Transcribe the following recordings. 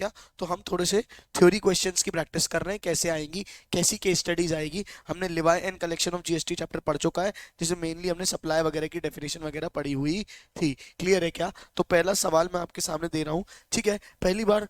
क्या, तो हम थोड़े से थ्योरी क्वेश्चंस की प्रैक्टिस कर रहे हैं, कैसे आएंगी, कैसी केस स्टडीज आएगी। हमने Levi and collection of GST chapter पढ़ चुका है, जिसमें मेनली हमने सप्लाई वगैरह की डेफिनेशन वगैरह पढ़ी हुई थी। क्लियर है क्या? तो पहला सवाल मैं आपके सामने दे रहा हूँ, ठीक है। पहली बार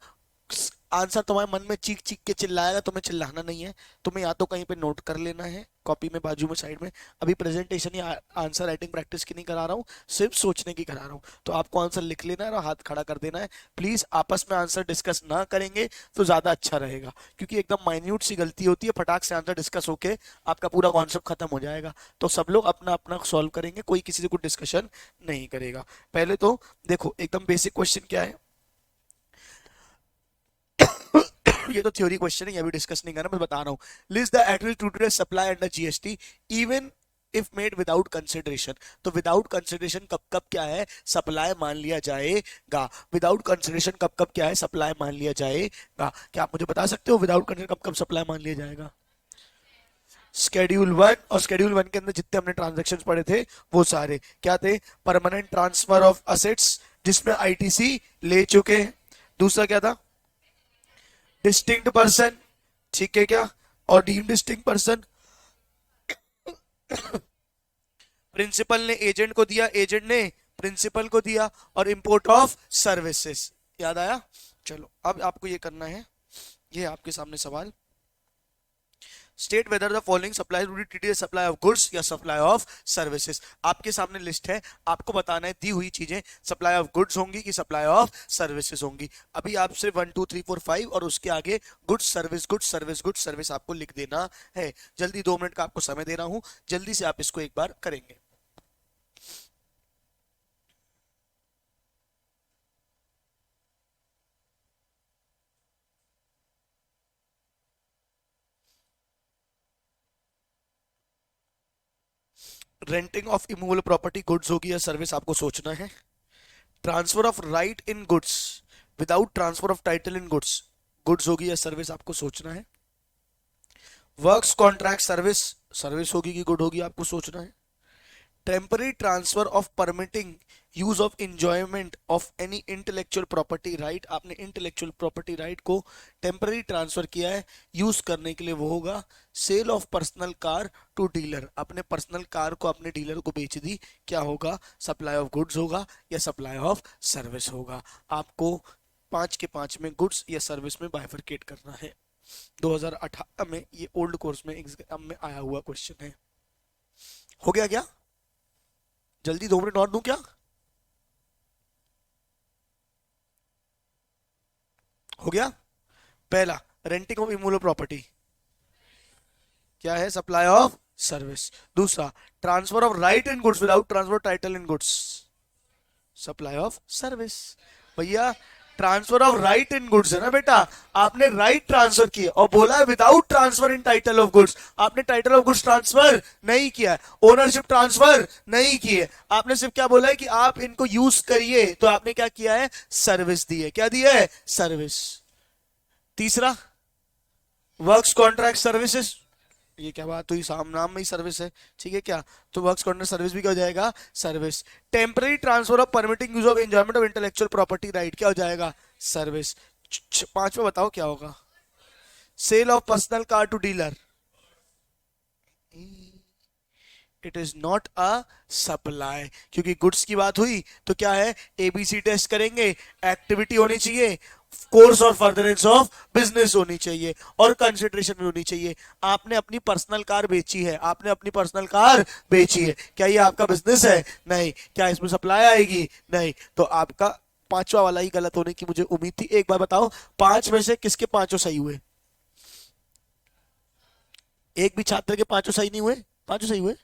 आंसर तुम्हारे मन में चीख चीख के चिल्लाएगा, तुम्हें चिल्लाना नहीं है, तुम्हें या तो कहीं पे नोट कर लेना है कॉपी में, बाजू में साइड में। अभी प्रेजेंटेशन या आंसर राइटिंग प्रैक्टिस की नहीं करा रहा हूँ, सिर्फ सोचने की करा रहा हूँ। तो आपको आंसर लिख लेना है और हाथ खड़ा कर देना है। प्लीज आपस में आंसर डिस्कस ना करेंगे तो ज्यादा अच्छा रहेगा, क्योंकि एकदम माइन्यूट सी गलती होती है, फटाक से आंसर डिस्कस होके आपका पूरा कॉन्सेप्ट खत्म हो जाएगा। तो सब लोग अपना अपना सॉल्व करेंगे, कोई किसी से कुछ डिस्कशन नहीं करेगा। पहले तो देखो एकदम बेसिक क्वेश्चन क्या है, ये तो थ्योरी क्वेश्चन है, ये भी डिस्कस नहीं करना, मैं बता रहा हूँ। List the attribute to supply under GST even if made without consideration. तो विदाउट कंसिडरेशन कब कब क्या है, सप्लाई मान लिया जाएगा। विदाउट कंसिडरेशन कब कब क्या है, सप्लाई मान लिया जाएगा। क्या आप मुझे बता सकते हो विदाउट कंसिडरेशन कब कब सप्लाई मान लिया जाएगा? शेड्यूल 1 और शेड्यूल 1 के अंदर जितने हमने ट्रांजेक्शन पढ़े थे वो सारे क्या थे? परमानेंट ट्रांसफर ऑफ असेट्स, जिसमें आईटीसी ले चुके हैं। दूसरा क्या था? डिस्टिंक्ट पर्सन, ठीक है क्या? और डीम डिस्टिंक्ट पर्सन, प्रिंसिपल ने एजेंट को दिया, एजेंट ने प्रिंसिपल को दिया, और इंपोर्ट ऑफ सर्विसेज। याद आया? चलो अब आपको ये करना है, ये आपके सामने सवाल। State whether the following supply would be treated as supply of goods या सप्लाई ऑफ सर्विसेज। आपके सामने लिस्ट है, आपको बताना है दी हुई चीजें सप्लाई ऑफ गुड्स होंगी कि सप्लाई ऑफ सर्विसेज होंगी। अभी आप सिर्फ 1 2 3 4 5 और उसके आगे goods service goods service goods service आपको लिख देना है। जल्दी 2 मिनट का आपको समय दे रहा हूं, जल्दी से आप इसको एक बार करेंगे। Renting of immovable property goods होगी या सर्विस, आपको सोचना है। Transfer of right in goods without transfer of title in goods, goods होगी या सर्विस, आपको सोचना है। वर्क्स कॉन्ट्रैक्ट सर्विस, सर्विस होगी कि गुड होगी, आपको सोचना है। Temporary transfer of permitting use of enjoyment of any intellectual property right, आपने इंटेलेक्चुअल प्रॉपर्टी राइट को टेम्पररी ट्रांसफर किया है यूज करने के लिए, वो होगा। Sale of personal car to dealer, अपने पर्सनल कार को अपने डीलर को बेच दी, क्या होगा? सप्लाई ऑफ गुड्स होगा या सप्लाई ऑफ सर्विस होगा। आपको 5 के 5 में गुड्स या सर्विस में बाइफरकेट करना है। 2018 में ये ओल्ड कोर्स में एग्जाम में आया हुआ क्वेश्चन है। हो गया क्या? जल्दी 2 मिनट और दूं क्या? हो गया? पहला रेंटिंग ऑफ इमूवेबल प्रॉपर्टी क्या है? Supply of service. दूसरा transfer of right in goods without transfer title in goods, supply of service. भैया transfer of right in goods है ना बेटा, आपने राइट ट्रांसफर किया और बोला है without transfer in title of goods. आपने टाइटल ऑफ गुड्स ट्रांसफर नहीं किया, ओनरशिप ट्रांसफर नहीं की है, आपने सिर्फ क्या बोला है कि आप इनको यूज करिए, तो आपने क्या किया है? सर्विस दी है। क्या दी है? सर्विस। तीसरा वर्क्स कॉन्ट्रैक्ट सर्विसेज, ये क्या बात हुई, नाम में ही सर्विस है, ठीक है क्या? तो वर्क्स कॉन्ट्रैक्ट सर्विस भी क्या हो जाएगा? Service. Temporary transfer of permitting use of enjoyment of intellectual property right, क्या हो जाएगा? सर्विस। 5वां बताओ क्या होगा? Sale of personal car to dealer, it is not a supply, क्योंकि गुड्स की बात हुई तो क्या है? एबीसी टेस्ट करेंगे, एक्टिविटी होनी चाहिए, course or furtherance of business होनी चाहिए, और कंसिडरेशन भी होनी चाहिए। आपने अपनी पर्सनल कार बेची है, आपने अपनी पर्सनल कार बेची है, क्या ये आपका बिजनेस है? नहीं। क्या इसमें सप्लाई आएगी? नहीं। तो आपका 5वां वाला ही गलत होने की मुझे उम्मीद थी। एक बार बताओ 5 में से किसके 5 सही हुए? एक भी छात्र के 5 सही नहीं हुए? 5 सही हुए?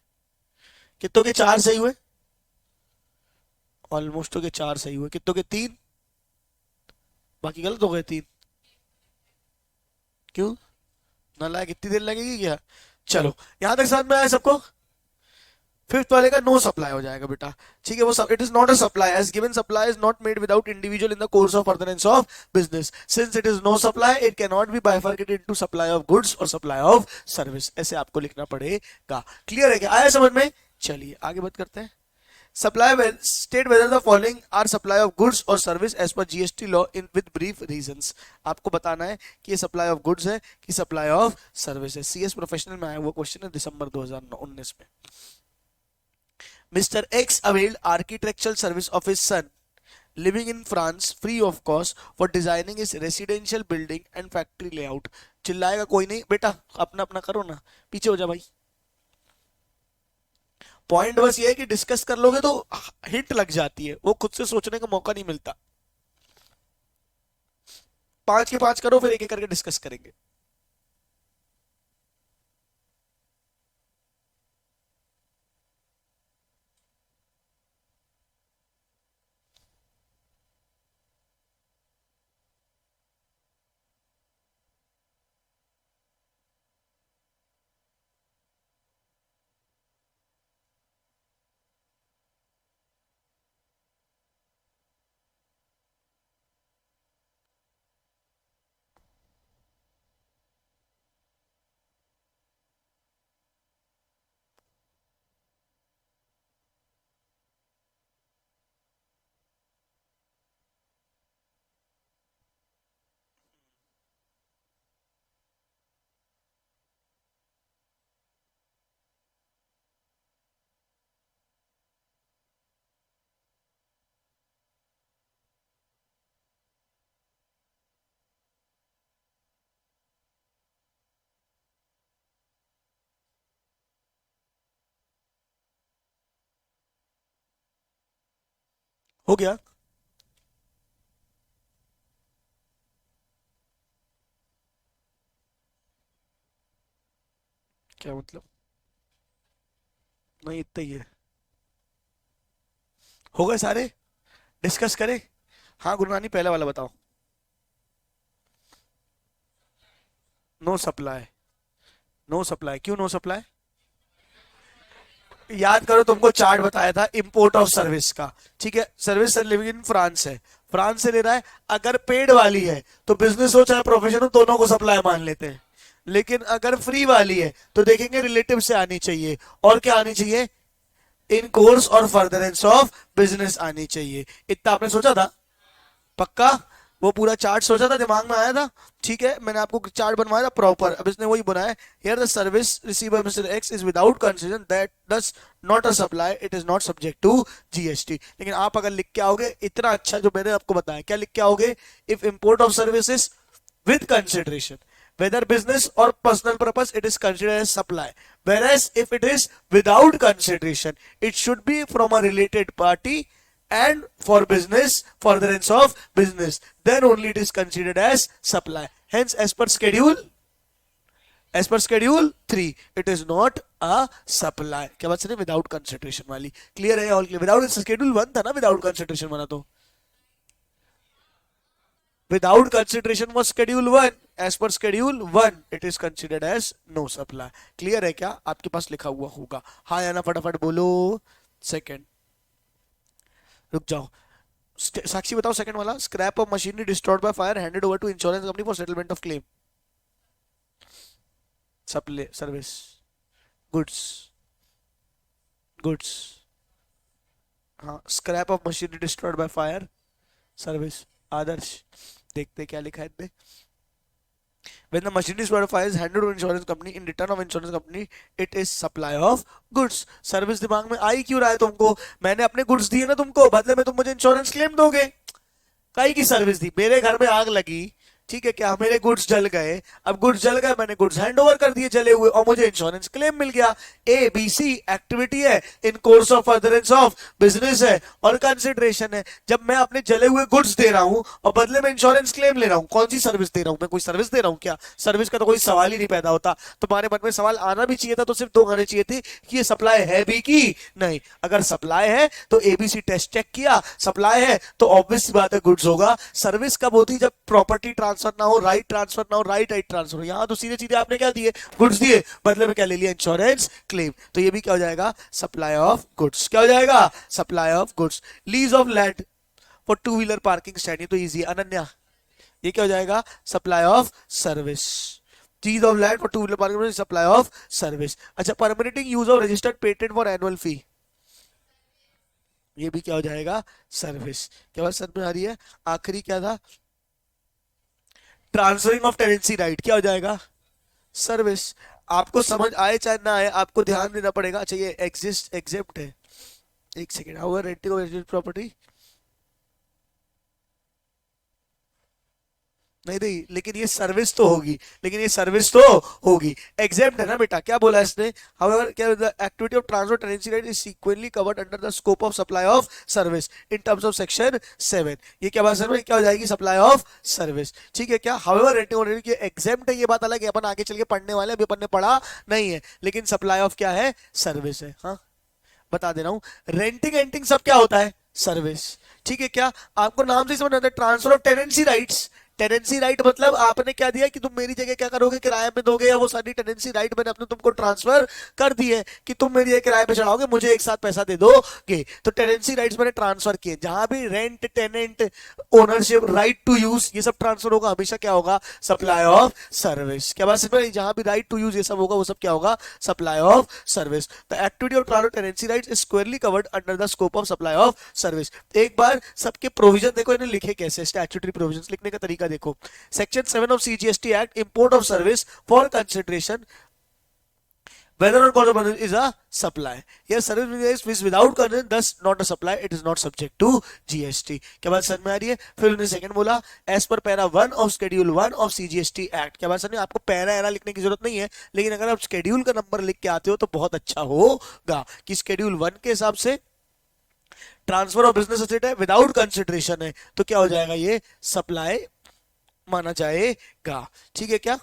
कितनों के 4 सही हुए? ऑलमोस्ट के 4 सही हुए। कितनों के 3? बाकी गलत हो गए 3। क्यों? नालायक, इतनी देर लगेगी क्या? चलो यहां तक समझ में आया सबको? 5th वाले का नो सप्लाई हो जाएगा बेटा, ठीक है? वो it is not a supply as given supply is not made without individual in the course of furtherance of business, since it is no supply it can not be bifurcated into supply of goods और supply of service. ऐसे आपको लिखना पड़ेगा। Clear है क्या? आया समझ में? चलिए आगे बात करते हैं। Supply state whether the following are supply of goods or service as per GST law in with brief reasons. आपको बताना है कि ये सप्लाई ऑफ गुड्स है कि सप्लाई ऑफ सर्विस है। सीएस प्रोफेशनल में आया हुआ क्वेश्चन है दिसंबर 2019 में। Mister x availed architectural service of his son living in France free of cost for designing his residential building and factory layout। चिल्लाएगा कोई नहीं बेटा, अपना अपना करो ना, पीछे हो जा भाई। पॉइंट बस ये है कि डिस्कस कर लोगे तो हिट लग जाती है, वो खुद से सोचने का मौका नहीं मिलता। 5 के 5 करो, फिर एक एक करके डिस्कस करेंगे। हो गया? क्या मतलब? नहीं, इतना ही है। हो गए सारे? डिस्कस करें? हाँ गुरुनानी, पहले वाला बताओ। No supply. नो सप्लाई, क्यों नो सप्लाई? याद करो, तुमको चार्ट बताया था इंपोर्ट ऑफ सर्विस का। ठीक है, सर्विस लिविंग इन फ्रांस है, फ्रांस से ले रहा है। अगर पेड वाली है तो बिजनेस हो चाहे प्रोफेशन हो, दोनों को सप्लाई मान लेते हैं। लेकिन अगर फ्री वाली है तो देखेंगे रिलेटिव से आनी चाहिए, और क्या आनी चाहिए? इन course or furtherance of business आनी चाहिए। इतना आपने सोचा था? पक्का? वो पूरा चार्ट सोचा था, दिमाग में आया था? ठीक है, मैंने आपको चार्ट बनवाया था प्रॉपर, अब इसने वही बनाया। Here the service receive by mister X is without consideration that does not a supply, it is not subject to GST. लेकिन आप अगर लिख के आओगे इतना अच्छा जो मैंने आपको बताया, क्या लिख के आओगे? If import of services with consideration whether business or personal purpose, it is considered as supply, whereas if it is without consideration, it should be from a related party and for business furtherance of business, then only it is considered as supply. Hence as per schedule 3 it is not a supply। क्या बात है? Without consideration वाली clear है? All clear? Without schedule 1 था ना, without consideration बना तो without consideration was schedule 1, as per schedule 1 it is considered as no supply। Clear है क्या? आपके पास लिखा हुआ होगा। हाँ या ना फटाफट बोलो। सेकंड, रुक जाओ, साक्षी बताओ सेकंड वाला। Scrap of machinery destroyed by fire handed over to insurance company for settlement of claim. Supply service goods, goods. हाँ, scrap of machinery destroyed by fire service. Adarsh देखते क्या लिखा है इसमें। When the machinery is is handed to insurance company in return of insurance company, it is supply of goods। Service दिमाग में आई क्यों रहा है तुमको? मैंने अपने गुड्स दिए ना तुमको, बदले में तुम मुझे इंश्योरेंस क्लेम दोगे। कई की सर्विस दी, मेरे घर में आग लगी, ठीक है क्या, मेरे गुड्स जल गए, अब गुड्स जल गए, मैंने गुड्स हैंड ओवर कर दिए जले हुए, और मुझे इंश्योरेंस क्लेम मिल गया। ए बी सी एक्टिविटी है, in course of furtherance of business है, और कंसिडरेशन है। जब मैं अपने जले हुए गुड्स दे रहा हूं और बदले में इंश्योरेंस क्लेम ले रहा हूं, कौन सी सर्विस दे रहा हूं मैं? कोई सर्विस दे रहा हूं क्या? सर्विस का तो कोई सवाल ही नहीं पैदा होता। तुम्हारे मन में सवाल आना भी चाहिए था तो सिर्फ 2 आने चाहिए थे कि ये सप्लाई है भी की नहीं। अगर सप्लाई है तो एबीसी टेस्ट चेक किया, सप्लाई है तो ऑब्वियस बात है गुड्स होगा। सर्विस कब होती? जब प्रॉपर्टी ट्रांसफर ना हो, राइट ट्रांसफर ना हो, राइट ट्रांसफर हो। यहां तो सीधे सीधे आपने क्या दिए? गुड्स दिए, बदले में क्या ले लिया? Insurance claim. तो ये भी क्या हो जाएगा? Supply of goods. क्या हो जाएगा? Supply of goods. Lease of land for 2 wheeler parking stand, ये तो इजी। अनन्या, ये क्या हो जाएगा? Supply of service. Lease of land for 2 wheeler parking, supply of service. अच्छा, permitting use of registered patent for annual fee. ये भी क्या हो जाएगा, सर्विस। क्या बात समझ में आ रही है? आखिरी क्या था, ट्रांसफरिंग ऑफ टेनेंसी राइट, क्या हो जाएगा, सर्विस। आपको समझ आए चाहे ना आए, आपको ध्यान देना पड़ेगा। अच्छा ये एग्जिस्ट एग्जेप्ट है, एक second, how renting of property, नहीं नहीं, लेकिन ये सर्विस तो होगी, लेकिन ये सर्विस तो होगी, एग्जेप्ट है ना बेटा, क्या बोला इसने, हाउएवर क्या, the activity of transfer tenancy right is sequentially covered under the scope of supply of service in terms of section 7। ये क्या बात सर, क्या हो जाएगी, सप्लाई ऑफ सर्विस, ठीक है क्या। However renting of renting exempt है, ये बात अलग है, अपन आगे चल के पढ़ने वाले, अभी अपन ने पढ़ा नहीं है, लेकिन सप्लाई ऑफ क्या है, सर्विस है। हाँ बता दे रहा हूं, रेंटिंग एंटिंग सब क्या होता है, सर्विस, ठीक है क्या। आपको नाम से समझ आता है, transfer of tenancy rights, tenancy right मतलब आपने क्या दिया कि तुम मेरी जगह क्या करोगे, किराए में दोगे, या वो सारी टेनेंसी राइट मैंने अपने तुमको ट्रांसफर कर दी है कि तुम मेरी जगह किराए पे चढ़ाओगे, मुझे एक साथ पैसा दे दोगे, तो टेनेंसी राइट्स मैंने ट्रांसफर किए। जहां भी rent, tenant, ownership, right to use, ये सब ट्रांसफर होगा, हमेशा क्या होगा, सप्लाई ऑफ सर्विस। क्या बात समझ, जहां भी राइट टू यूज ये सब होगा, वो सब क्या होगा, supply of service. The activity of transfer tenancy rights is squarely covered under the scope of supply of service. एक बार सबके प्रोविजन देखो, इन्हें लिखे कैसे, स्टैट्यूटरी प्रोविजंस लिखने का तरीका देखो। Section 7 of CGST act, import of service for consideration whether or not is a supply. Yes, service is without condition, thus not a supply, it is not subject to GST. क्या बात समझ में आ रही है? फिर उन्होंने सेकंड बोला, as per para 1 of schedule 1 of CGST act. क्या बात समझ में, आपको पैरा एरा लिखने की जरूरत नहीं है, लेकिन अगर आप शेड्यूल का नंबर लिख के आते हो तो बहुत अच्छा होगा कि शेड्यूल 1 के हिसाब से ट्रांसफर ऑफ बिजनेस एसेट है, विदाउट कंसिडरेशन है, तो क्या हो जाएगा, ये सप्लाई माना जाएगा, ठीक है क्या।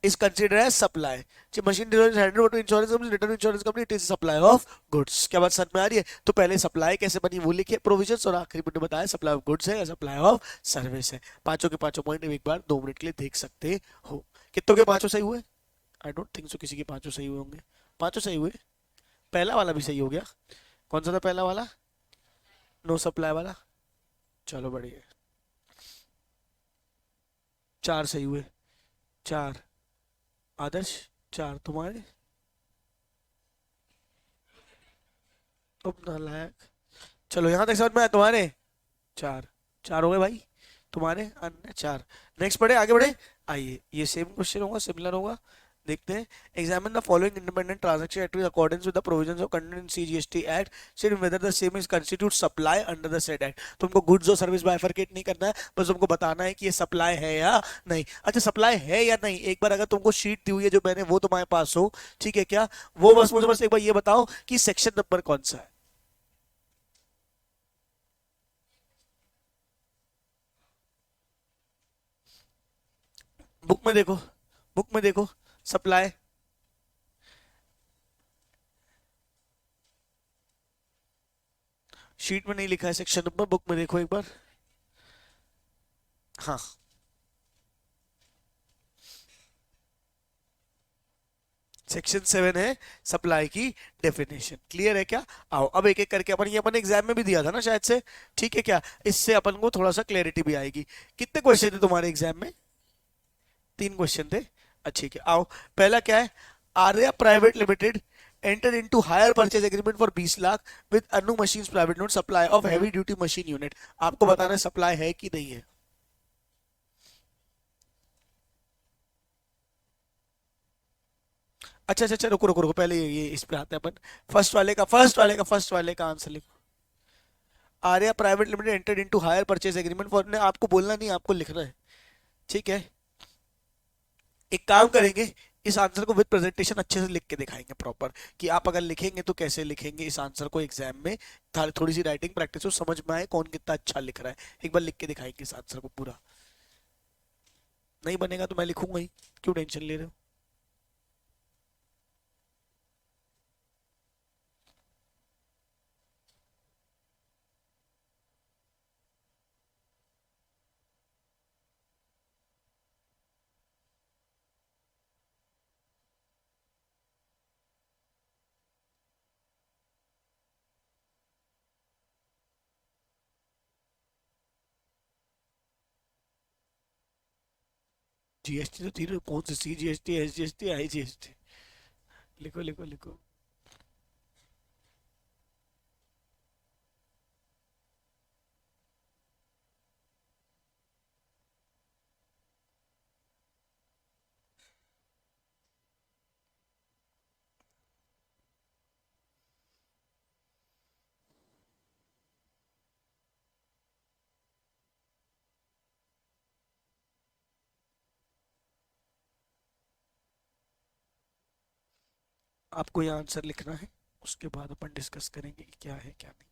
is considered as supply. Machine handle to insurance company, return insurance company, it is supply of goods. क्या बात समझ में आ रही है? तो पहले सप्लाई कैसे बनी वो लिखिए प्रोविजंस, और आखिरी मैंने बताया सप्लाई ऑफ गुड्स है या सप्लाई ऑफ सर्विस है। पांचों के पांचों पॉइंट एक बार 2 मिनट के लिए देख सकते हो। कितनों के पांचों सही हुए? आई डोंट थिंक सो किसी के पांचों सही हुए होंगे। पांचों सही हुए? पहला वाला भी सही हो गया? कौन सा था पहला वाला, नो सप्लाई वाला? चलो बढ़िया, 4 सही हुए, 4 आदर्श, 4 तुम्हारे, तुम नालायक। चलो यहां तक समझ में आया तुम्हारे, 4 4 हो गए भाई तुम्हारे, अन्य 4। नेक्स्ट पढ़े, आगे बढ़े। आइए, ये सेम क्वेश्चन होगा, सिमिलर होगा, देखते हैं। Examine the following independent transaction activities according with the provisions of content in CGST act, see whether the same is constitute supply under the said act. तुमको गुड्स और सर्विस बाइफरकेट नहीं करना है, बस तुमको बताना है कि ये सप्लाई है या नहीं। अच्छा सप्लाई है या नहीं, एक बार अगर तुमको शीट दी हुई है जो मैंने, वो तुम्हारे पास हो, ठीक है क्या, वो बस मुझे बस एक बार ये बताओ कि सेक्शन नंबर कौन सा है। बुक में देखो, बुक में देखो, सप्लाई, शीट में नहीं लिखा है सेक्शन नंबर, बुक में देखो एक बार। हाँ सेक्शन 7 है सप्लाई की डेफिनेशन, क्लियर है क्या। आओ अब एक एक करके, अपन ये अपन एग्जाम में भी दिया था ना शायद से, ठीक है क्या, इससे अपन को थोड़ा सा क्लैरिटी भी आएगी। कितने क्वेश्चन थे तुम्हारे एग्जाम में? 3 क्वेश्चन थे। अच्छा ठीक है, आओ पहला क्या है, Arya private limited enter into higher purchase agreement for 20 lakh with Anu machines private limited supply of heavy duty machine unit. आपको बताना है सप्लाई है कि नहीं है। अच्छा अच्छा अच्छा, रुको रुको रुको, पहले ये इस पे आते हैं अपन। फर्स्ट वाले का आंसर लिखो। Arya private limited entered into higher purchase agreement for, ने आपको बोलना नहीं, आपको लिखना है, ठीक है। एक काम करेंगे, इस आंसर को विद प्रेजेंटेशन अच्छे से लिख के दिखाएंगे प्रॉपर, कि आप अगर लिखेंगे तो कैसे लिखेंगे इस आंसर को एग्जाम में, थोड़ी सी राइटिंग प्रैक्टिस हो, समझ में आए कौन कितना अच्छा लिख रहा है। एक बार लिख के दिखाएंगे इस आंसर को पूरा। नहीं बनेगा तो मैं लिखूंगा ही, क्यों टेंशन ले रहे हो। जीएसटी तो तीनों, कौन सी C GST, S GST, I GST, लिखो लिखो लिखो। आपको यहाँ आंसर लिखना है, उसके बाद अपन डिस्कस करेंगे कि क्या है क्या नहीं।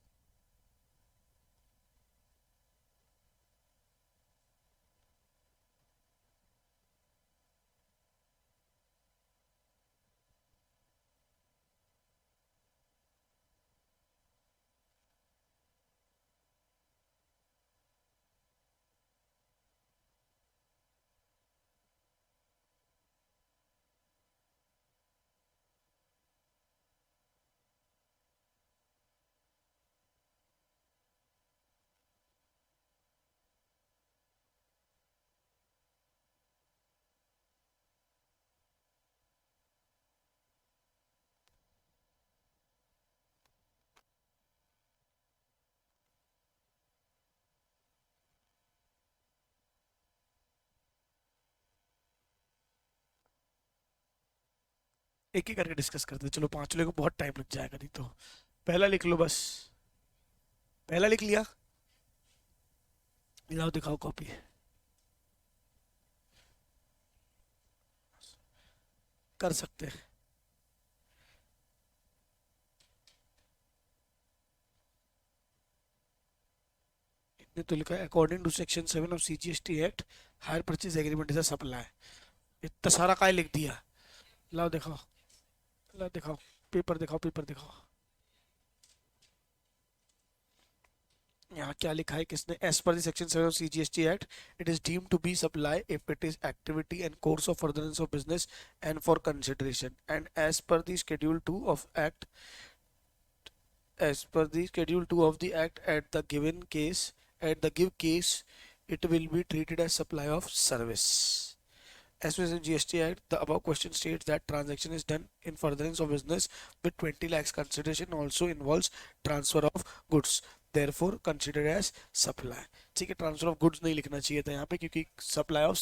एक एक करके डिस्कस करते हैं। चलो पांचवे को बहुत टाइम लग जाएगा, नहीं तो पहला लिख लो बस। पहला लिख लिया, लाओ दिखाओ कॉपी। कर सकते हैं। इसने तो लिखा है according to section 7 of CGST act hire purchase agreement is a supply. इतना सारा काय लिख दिया। लाओ दिखाओ, लाओ दिखाओ, पेपर दिखाओ, पेपर दिखाओ। यहाँ क्या लिखा है किसने? As per the section 7 of CGST act it is deemed to be supply if it is activity and course of furtherance of business and for consideration and as per the schedule 2 of act as per the schedule 2 of the act at the give case it will be treated as supply of service. As per the GST Act, the above question states that transaction is done in furtherance of business with 20 lakhs consideration also involves transfer of goods, therefore considered as supply. ठीक है, transfer of goods नहीं लिखना चाहिए था यहाँ पे, क्योंकि supply of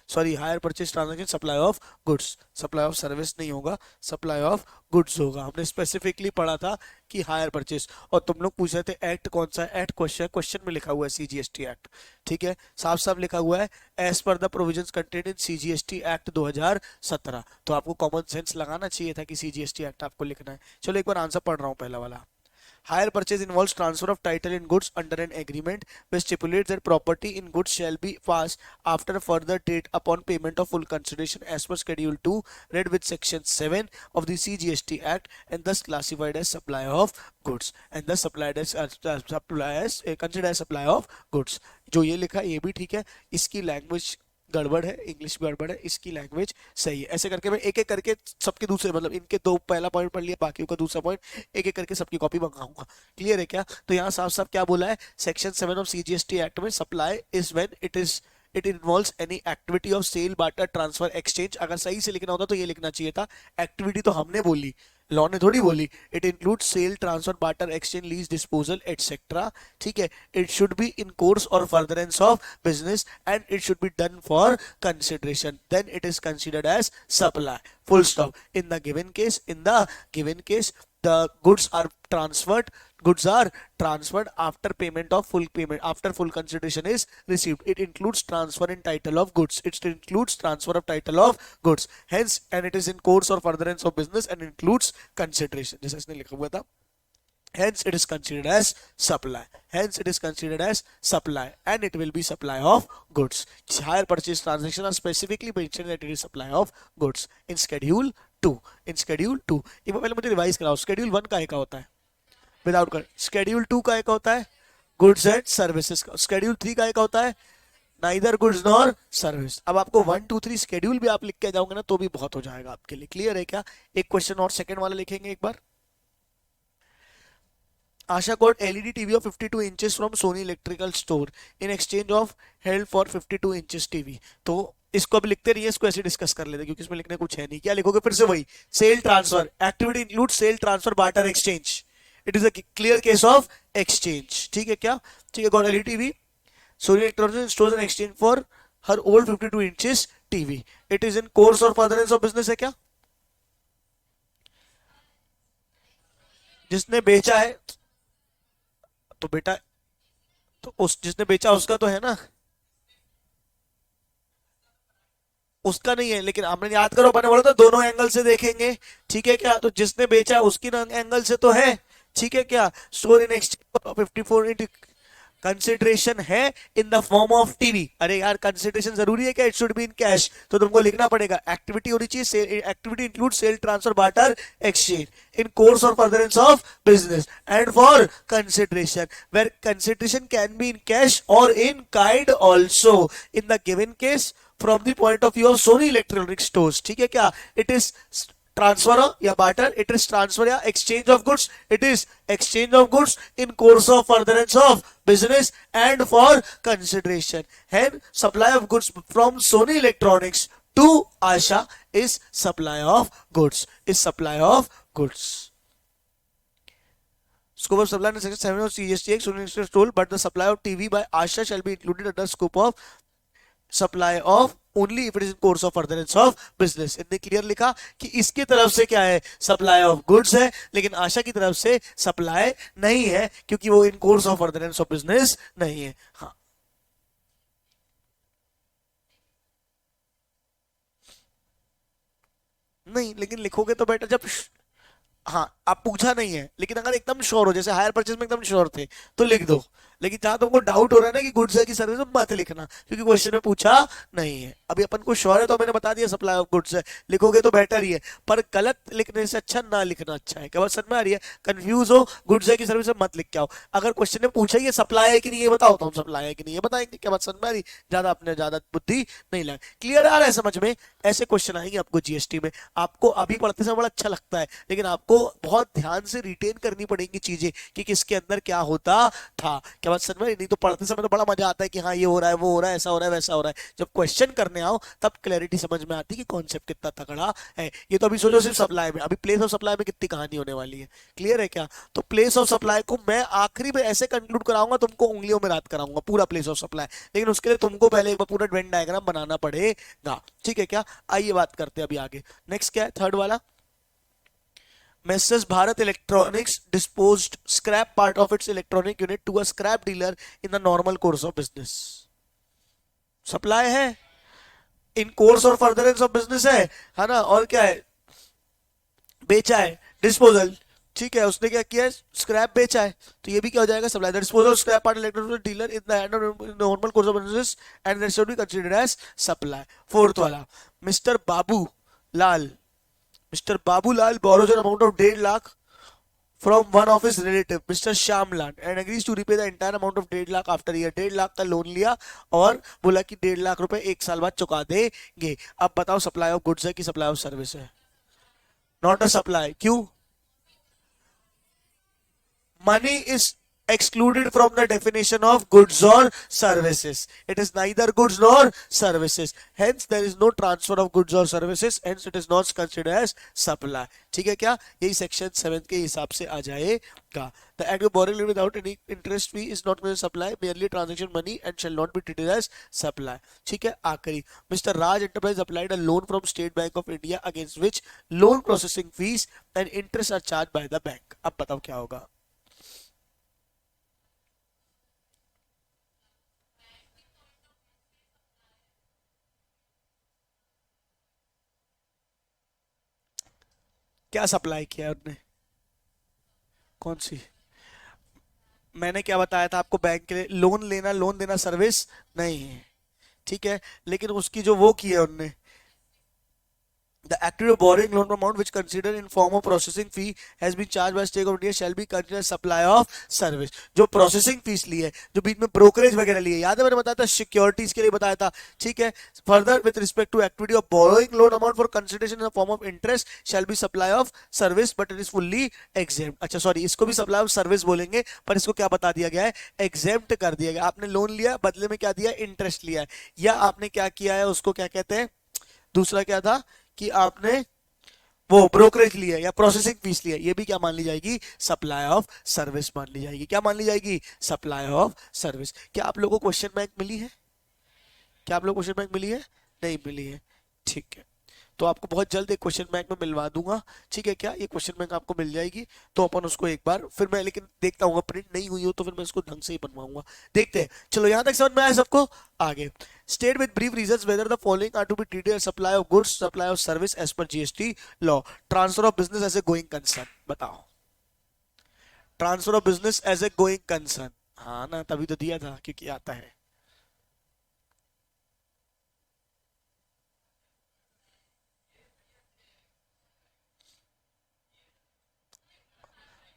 sorry hire purchase transaction supply of goods, supply of service नहीं होगा, सप्लाई ऑफ गुड्स होगा। हमने स्पेसिफिकली पढ़ा था कि हायर परचेज, और तुम लोग पूछ रहे थे एक्ट कौन सा है। एक्ट क्वेश्चन में लिखा हुआ है सीजीएसटी एक्ट, ठीक है, साफ साफ लिखा हुआ है as per the provisions contained in CGST act 2017। तो आपको कॉमन सेंस लगाना चाहिए था कि सीजीएसटी एक्ट आपको लिखना है। चलो एक बार आंसर पढ़ रहा हूँ पहला वाला। Hire purchase involves transfer of title in goods under an agreement which stipulates that property in goods shall be passed after a further date upon payment of full consideration as per Schedule 2 read with Section 7 of the CGST Act and thus classified as supply of goods and thus supplied as considered as supply of goods। जो ये लिखा है ये भी ठीक है, इसकी language गड़बड़ है, इंग्लिश गड़बड़ है, इसकी लैंग्वेज सही है। ऐसे करके मैं एक एक करके सबके दूसरे मतलब इनके दो पहला पॉइंट पढ़ लिया, बाकी का दूसरा पॉइंट एक एक करके सबकी कॉपी मंगाऊंगा। क्लियर है क्या? तो यहाँ साफ साफ क्या बोला है सेक्शन 7 ऑफ सीजीएसटी एक्ट में, supply is when it involves any activity of sale barter transfer exchange. अगर सही से लिखना होता तो ये लिखना चाहिए था, एक्टिविटी तो हमने बोली, लॉ ने थोड़ी बोली। It include sale transfer barter exchange lease disposal etcetera, ठीक है। It should be in course or furtherance of business and it should be done for consideration, then it is considered as supply, full stop. In the given case the goods are transferred after payment of full payment, after full consideration is received. It includes transfer in title of goods, hence and it is in course or furtherance of business and includes consideration, जैसे इसने लिखा हुआ था। Hence it is considered as supply, and it will be supply of goods. Hire purchase transactions are specifically mentioned that it is supply of goods in schedule 2। एक बार पहले मुझे revise कराओ, schedule 1 का क्या होता है विदाउट कर, शेड्यूल 2 का क्या होता है गुड्स एंड सर्विसेज का, शेड्यूल 3 का क्या होता है नाइदर गुड्स नॉर सर्विस। अब आपको 1 2 3 शेड्यूल भी आप लिख के जाओगे ना तो भी बहुत हो जाएगा आपके लिए। क्लियर है क्या? एक क्वेश्चन और सेकंड वाला लिखेंगे एक बार। Asha got LED TV of 52 inches from Sony Electrical Store in exchange of held for 52 inches TV। तो इसको अब लिखते रहिए, इसको ऐसे डिस्कस कर लेते क्योंकि इसमें लिखने कुछ है नहीं। क्या लिखोगे फिर से वही, sale transfer activity include sale transfer barter exchange, it is a clear case of exchange. ठीक है क्या? ठीक है, got LED TV Sony electronics stores an exchange for her old 52 inches TV, it is in course or furtherance of business है क्या? जिसने बेचा है तो बेटा, तो उस जिसने बेचा उसका तो है ना, उसका नहीं है, लेकिन आपने याद करो मैंने बोला था दोनों एंगल से देखेंगे, ठीक है क्या? तो जिसने बेचा उसकी एंगल से तो है, ठीक है क्या? Store in exchange 54 into consideration है in the form of TV. अरे यार कंसिडरेशन जरूरी है क्या? It should be in cash, तो तुमको लिखना पड़ेगा एक्टिविटी होनी चाहिए, activity include sale transfer barter exchange in course or furtherance of business and for consideration where consideration can be in cash or in kind also in the given case from the point of view of Soni electronic stores, ठीक है क्या? It is transfer या barter, it is transfer या exchange of goods, it is exchange of goods in course of furtherance of business and for consideration. Hence, supply of goods from Sony Electronics to Asha is supply of goods. Is supply of goods. Scope of supply in section 7 of CGSTX Sony Electronics told, but the supply of TV by Asha shall be included under scope of supply of only if it is in course of furtherance of business. इतने clear लिखा कि इसकी तरफ से क्या है? Supply of goods है, लेकिन आशा की तरफ से सप्लाई नहीं है क्योंकि वो in course of furtherance of business नहीं है। हाँ नहीं, लेकिन लिखोगे तो बेटा जब हाँ आप पूछा नहीं है, लेकिन अगर एकदम श्योर हो, जैसे हायर परचेज में एकदम श्योर थे तो लिख दो, लेकिन जहां तुमको डाउट हो रहा है ना कि गुड्स है कि सर्विस, मत लिखना क्योंकि क्वेश्चन में पूछा नहीं है। अभी अपन को श्योर है तो मैंने बता दिया सप्लाई ऑफ गुड्स है, लिखोगे तो बेटर ही है, पर गलत लिखने से अच्छा ना लिखना अच्छा है। क्या बात समझ में आ रही है? कंफ्यूज हो गुड्स है कि सर्विस है मत लिख के आओ। अगर क्वेश्चन में पूछा ये सप्लाई है कि नहीं ये बताओ, तो हम सप्लाई है कि नहीं ये बताएंगे। क्या बात समझ में आ रही? ज्यादा अपने ज्यादा बुद्धि नहीं लगे। क्लियर आ रहा है समझ में? ऐसे क्वेश्चन आएंगे आपको जीएसटी में, आपको अभी पढ़ते समय बड़ा अच्छा लगता है, लेकिन आपको बहुत ध्यान से रिटेन करनी पड़ेंगी चीजें कि किसके अंदर क्या होता था। क्या बात समझ में? नहीं तो पढ़ते समय तो बड़ा मजा आता है कि हाँ ये हो रहा है वो हो रहा है ऐसा हो रहा है वैसा हो रहा है, जब क्वेश्चन करने आओ तब क्लैरिटी समझ में आती है कि कॉन्सेप्ट कितना तगड़ा है। ये तो अभी सोचो सिर्फ सप्लाई में, अभी प्लेस ऑफ सप्लाई में कितनी कहानी होने वाली है। क्लियर है क्या? तो प्लेस ऑफ सप्लाई को मैं आखिरी में ऐसे कंक्लूड कराऊंगा, तुमको उंगलियों में रात कराऊंगा पूरा प्लेस ऑफ सप्लाई, लेकिन उसके लिए तुमको पहले एक बार पूरा वेन डायग्राम बनाना पड़ेगा, ठीक है क्या? आइए बात करते हैं अभी आगे। नेक्स्ट क्या है? थर्ड वाला, Messrs Bharat Electronics disposed scrap part of its electronic unit to a scrap dealer in the normal course of business. Supply है, in course or furtherance of business है ना? और क्या है? बेचा है, डिस्पोजल, ठीक है? उसने क्या किया है? स्क्रैप बेचा है, तो ये भी क्या हो जाएगा? Supply. The disposal scrap part electronic dealer in the hand of normal course of business and that should be considered as supply. Fourth वाला, mister Babu Lal, Mr. Babulal borrows an amount of 1.5 lakh from one of his relative, Mr. Shyamlal, and agrees to repay the entire amount of 1.5 lakh after a year। 1.5 lakh का loan लिया और बोला कि 1.5 लाख रुपए एक साल बाद चुका देंगे। अब बताओ सप्लाई ऑफ गुड्स है कि सप्लाई ऑफ सर्विस है? Not a supply. क्यों? Money is excluded from the definition of goods or services. It is neither goods nor services. Hence, there is no transfer of goods or services. Hence, it is not considered as supply. ठीक है क्या? यही section 7 के हिसाब से आ जाएगा। The act of borrowing without any interest fee is not considered supply, merely transaction money and shall not be treated as supply. ठीक है? आखिरी, Mr. Raj Enterprise applied a loan from State Bank of India against which loan processing fees and interest are charged by the bank. अब बताओ क्या होगा? क्या supply किया उनने? कौन सी? मैंने क्या बताया था आपको? बैंक के लिए लोन लेना, लोन देना सर्विस नहीं है, ठीक है? लेकिन उसकी जो वो की है उनने, the activity of borrowing loan amount which considered in form of processing fee has been charged by State of India shall be considered supply of service। जो प्रोसेसिंग फीस ली है, जो बीच में ब्रोकरेज वगैरह ली है, याद है मैंने बताया था सिक्योरिटीज के लिए बताया था, ठीक है? Further with respect to activity of borrowing loan amount for consideration in form of interest shall be supply of service but it is fully exempt. अच्छा सॉरी, इसको भी सप्लाई ऑफ सर्विस बोलेंगे, पर इसको क्या बता दिया गया है? एग्जेम्प्ट कर दिया गया। आपने लोन लिया, बदले में क्या दिया? इंटरेस्ट लिया है, या आपने क्या किया है उसको क्या कहते हैं? दूसरा क्या था कि आपने वो ब्रोकरेज लिया या प्रोसेसिंग फीस लिया, ये भी क्या मान ली जाएगी? सप्लाई ऑफ सर्विस मान ली जाएगी। क्या मान ली जाएगी? Supply of service. क्या आप लोगों को क्वेश्चन बैंक मिली है? क्या आप लोग क्वेश्चन बैंक मिली है? नहीं मिली है, ठीक है? तो आपको बहुत जल्द एक क्वेश्चन बैंक में मिलवा दूंगा, ठीक है क्या, ये क्वेश्चन बैंक आपको मिल जाएगी, तो अपन उसको एक बार फिर मैं लेकिन देखता हूँ, प्रिंट नहीं हुई हो तो फिर मैं इसको ढंग से ही बनवाऊंगा। देखते हैं, चलो यहाँ तक समझ में आया सबको। आगे, state with brief reasons whether the following are to be treated as supply of goods, supply of service as per GST law. Transfer of business as a going concern, बताओ। Transfer of business as a going concern, हाँ ना, तभी तो दिया था क्योंकि आता है।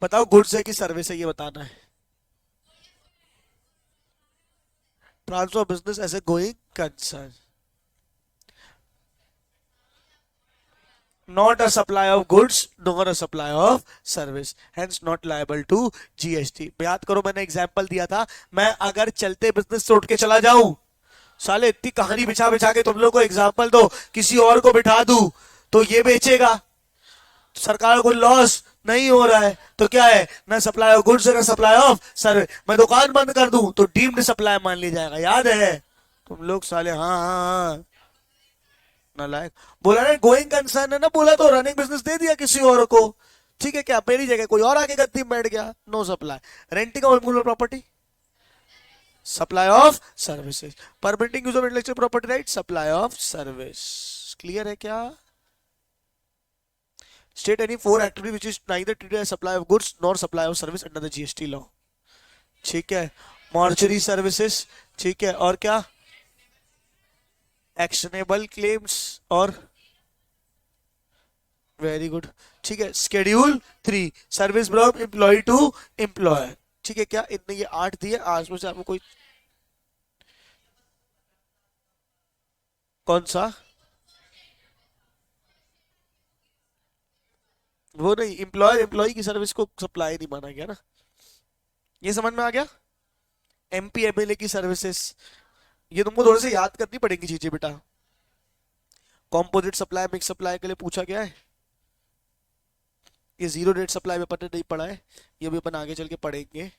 बताओ गुड्स है कि सर्विस है, ये बताना है। Transfer of business as a going concern, not a supply of goods nor a supply of service, hence not liable to GST। याद करो मैंने एग्जांपल दिया था, मैं अगर चलते बिजनेस से उठ के चला जाऊं, साले इतनी कहानी बिछा बिछा के तुम लोग को एग्जांपल दो, किसी और को बिठा दूं तो ये बेचेगा, सरकार को लॉस नहीं हो रहा है, तो क्या है, ना सप्लाई ऑफ गुड्स ना सप्लाई ऑफ सर्विस। मैं दुकान बंद कर दूं तो डीम्ड सप्लाई मान लिया जाएगा, याद है तुम लोग साले, हाँ हाँ हाँ, नालायक। बोला ना गोइंग कंसर्न है ना, बोला तो रनिंग बिजनेस दे दिया किसी और को, ठीक है क्या, मेरी जगह कोई और आके गद्दी में बैठ गया, no supply. Renting of immovable property, supply of services. Permitting use of intellectual property right, supply of service. Clear है क्या? State any four activity which is neither treated as supply of goods nor supply of service under the GST law, ठीक है। Mortuary services, ठीक है, और क्या, actionable claims, और very good, ठीक है। Schedule 3 service from employ to employer, ठीक है क्या, इतने ये 8 दिए, आज में से आपको कोई कौन सा, वो नहीं, एम्प्लॉयर एम्प्लॉय की सर्विस को सप्लाई नहीं माना गया ना, ये समझ में आ गया। एमपी एमएलए की सर्विसेज, ये तुमको थोड़े से याद करनी पड़ेंगी चीजें बेटा। कॉम्पोजिट सप्लाई मिक्स सप्लाई के लिए पूछा गया है, ये जीरो रेट सप्लाई में अपन ने नहीं पढ़ा है, ये भी अपन आगे चल के पढ़ेंगे।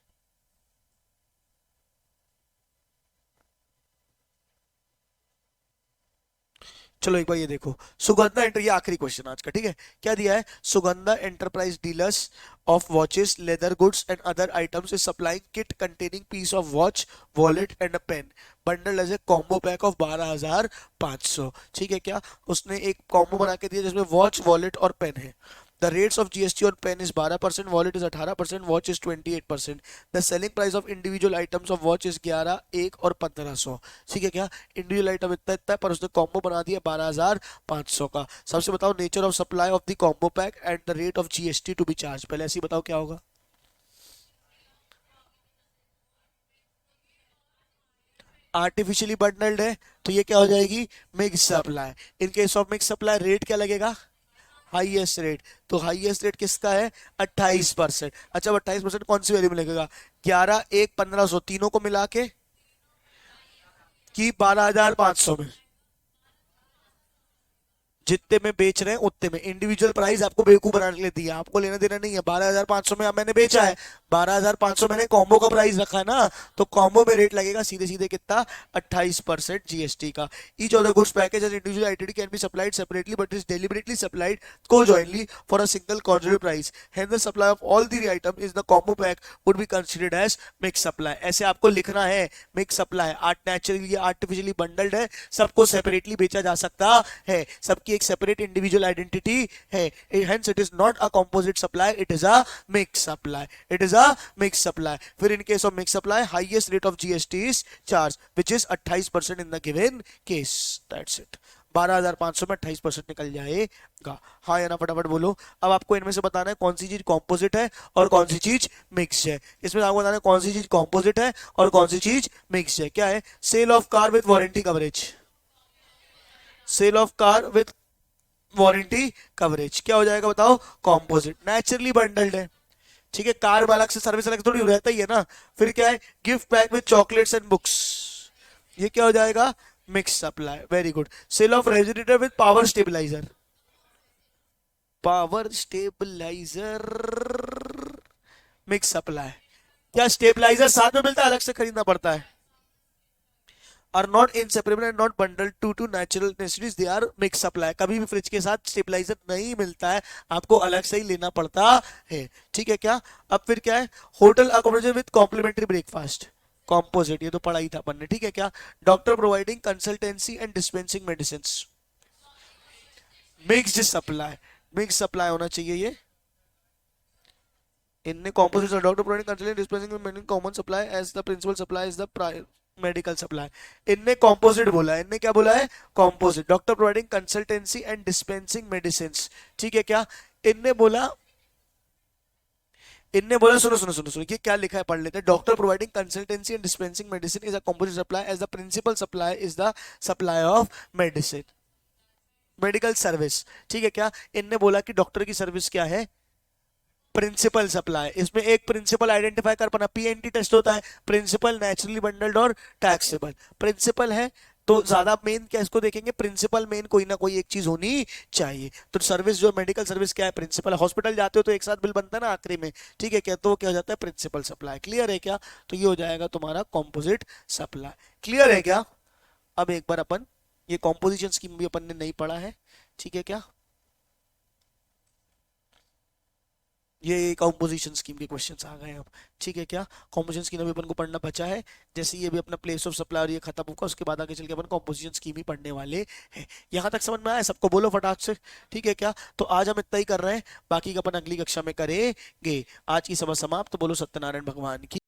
चलो एक बार ये देखो, सुगंधा एंटर, ये आखिरी क्वेश्चन आज का, ठीक है। क्या दिया है, Sugandha enterprise dealers of watches leather goods and other items is supplying kit containing piece of watch wallet and a pen bundle as a combo pack of 12,500, ठीक है क्या। उसने एक कॉम्बो बना के दिया जिसमें वॉच वॉलेट और पेन है। The rates of GST on pen is 12%, wallet is 18%, watch is 28%. The selling price of individual items of watch is 11, 1 और 1500, ठीक है क्या। इंडिविजुअल आइटम इतना इतना है, पर उसने कॉम्बो बना दिया 12,500 का। सबसे बताओ nature of supply of the combo pack and the rate of GST to be charge, पहले ऐसे ही बताओ क्या होगा। आर्टिफिशियली बंडल्ड है तो ये क्या हो जाएगी, mix supply. In case of mix supply rate क्या लगेगा, हाईएस्ट रेट। तो हाईएस्ट रेट किसका है, 28%। अच्छा 28% कौन सी वैल्यू में लगेगा, 11, 1, 1500 तीनों को मिला के, कि 12,500 में, जितने में बेच रहे हैं उतने में। इंडिविजुअल प्राइस आपको बेवकूफ बनाने के लिए दिया, आपको लेना देना नहीं है। 12,500 में मैंने बेचा है, 12,500 मैंने कॉम्बो का प्राइस रखा है ना, तो कॉम्बो में रेट लगेगा सीधे सीधे कितना, 28% जीएसटी का। Each of the goods package and individual item can be supplied separately but is deliberately supplied co-jointly for a single contributed price. Hence the supply of all the items is the combo pack would be considered as mixed supply। ऐसे आपको लिखना है, mix supply. Naturally artificially bundled है, सबको separately बेचा जा सकता है, सबकी एक सेपरेट इंडिविजुअल आइडेंटिटी है। Hence it is not a composite supply, it is a mixed supply, it is a mixed supply। फिर in case of mixed supply highest rate of GST is charged which is 28% in the given case। That's it। 12,500 में 28% निकल जाएगा, हाँ या ना, फटाफट बोलो। अब आपको इनमें से बताना है कौन सी चीज कॉम्पोजिट है और कौन सी चीज मिक्स है। इसमें आपको बताना है कौन सी चीज कॉम्पोजिट है और कौन सी चीज मिक्स है। क्या है, sale of car with warranty coverage, sale of car with warranty coverage क्या हो जाएगा बताओ, कॉम्पोजिट। नेचुरली बंडल्ड है, ठीक है, कार में अलग से सर्विस अलग थोड़ी रहता ही है ना। फिर क्या है, gift pack with chocolates and books, ये क्या हो जाएगा, mix supply. Very good. Sale of refrigerator with power stabiliser, power stabiliser mix supply. क्या स्टेबलाइजर साथ में मिलता है, अलग से खरीदना पड़ता है। Are not inseparable and not bundled to natural necessities, they are mix supply. कभी भी फ्रिज के साथ स्टेबलाइजर नहीं मिलता है, आपको अलग से ही लेना पड़ता है, ठीक है क्या। अब फिर क्या है, hotel accommodation with complimentary breakfast, composite, ये तो पढ़ा ही था अपन ने, ठीक है क्या। Doctor providing consultancy and dispensing medicine, mixed supply, mix supply होना चाहिए ये। इनने composite, doctor providing consultancy dispensing medicine common supply as the principal supply is the medical supply. इनने कॉम्पोजिट बोला है, इनने क्या बोला है, composite. Doctor providing consultancy and dispensing medicine, ठीक है क्या। इनने बोला, इनने बोला, सुनो सुनो सुनो सुनो, ये क्या लिखा है पढ़ लेते हैं। Doctor providing consultancy and dispensing medicine is a composite supply as the principal supply is the supply of medicine, medical service, ठीक है क्या। इनने बोला कि डॉक्टर की सर्विस क्या है, प्रिंसिपल सप्लाई। इसमें एक प्रिंसिपल आइडेंटिफाई कर पाना, पीएनटी टेस्ट होता है, प्रिंसिपल, नेचुरली बंडल्ड और टैक्सेबल। प्रिंसिपल है तो ज्यादा मेन क्या इसको देखेंगे, प्रिंसिपल मेन कोई ना कोई एक चीज होनी चाहिए। तो सर्विस जो मेडिकल सर्विस क्या है, प्रिंसिपल। हॉस्पिटल जाते हो तो एक साथ बिल बनता है ना आखिरी में, ठीक है क्या, तो वो क्या हो जाता है, प्रिंसिपल सप्लाई। क्लियर है क्या, तो ये हो जाएगा तुम्हारा कॉम्पोजिट सप्लाई। क्लियर है क्या। अब एक बार अपन ये कॉम्पोजिशन स्कीम भी अपन ने नहीं पढ़ा है, ठीक है क्या। ये कॉम्पोजिशन स्कीम के क्वेश्चंस आ गए अब, ठीक है क्या। कॉम्पोजिशन स्कीम अभी अपन को पढ़ना बचा है, जैसे ये भी अपना प्लेस ऑफ सप्लाई और ये खत्म होगा, उसके बाद आगे चल के अपन कॉम्पोजिशन स्कीम ही पढ़ने वाले हैं। यहाँ तक समझ में आया सबको, बोलो फटाक से, ठीक है क्या। तो आज हम इतना ही कर रहे हैं, बाकी का अपन अगली कक्षा में करेंगे। आज की सभा समाप्त, बोलो सत्यनारायण भगवान की।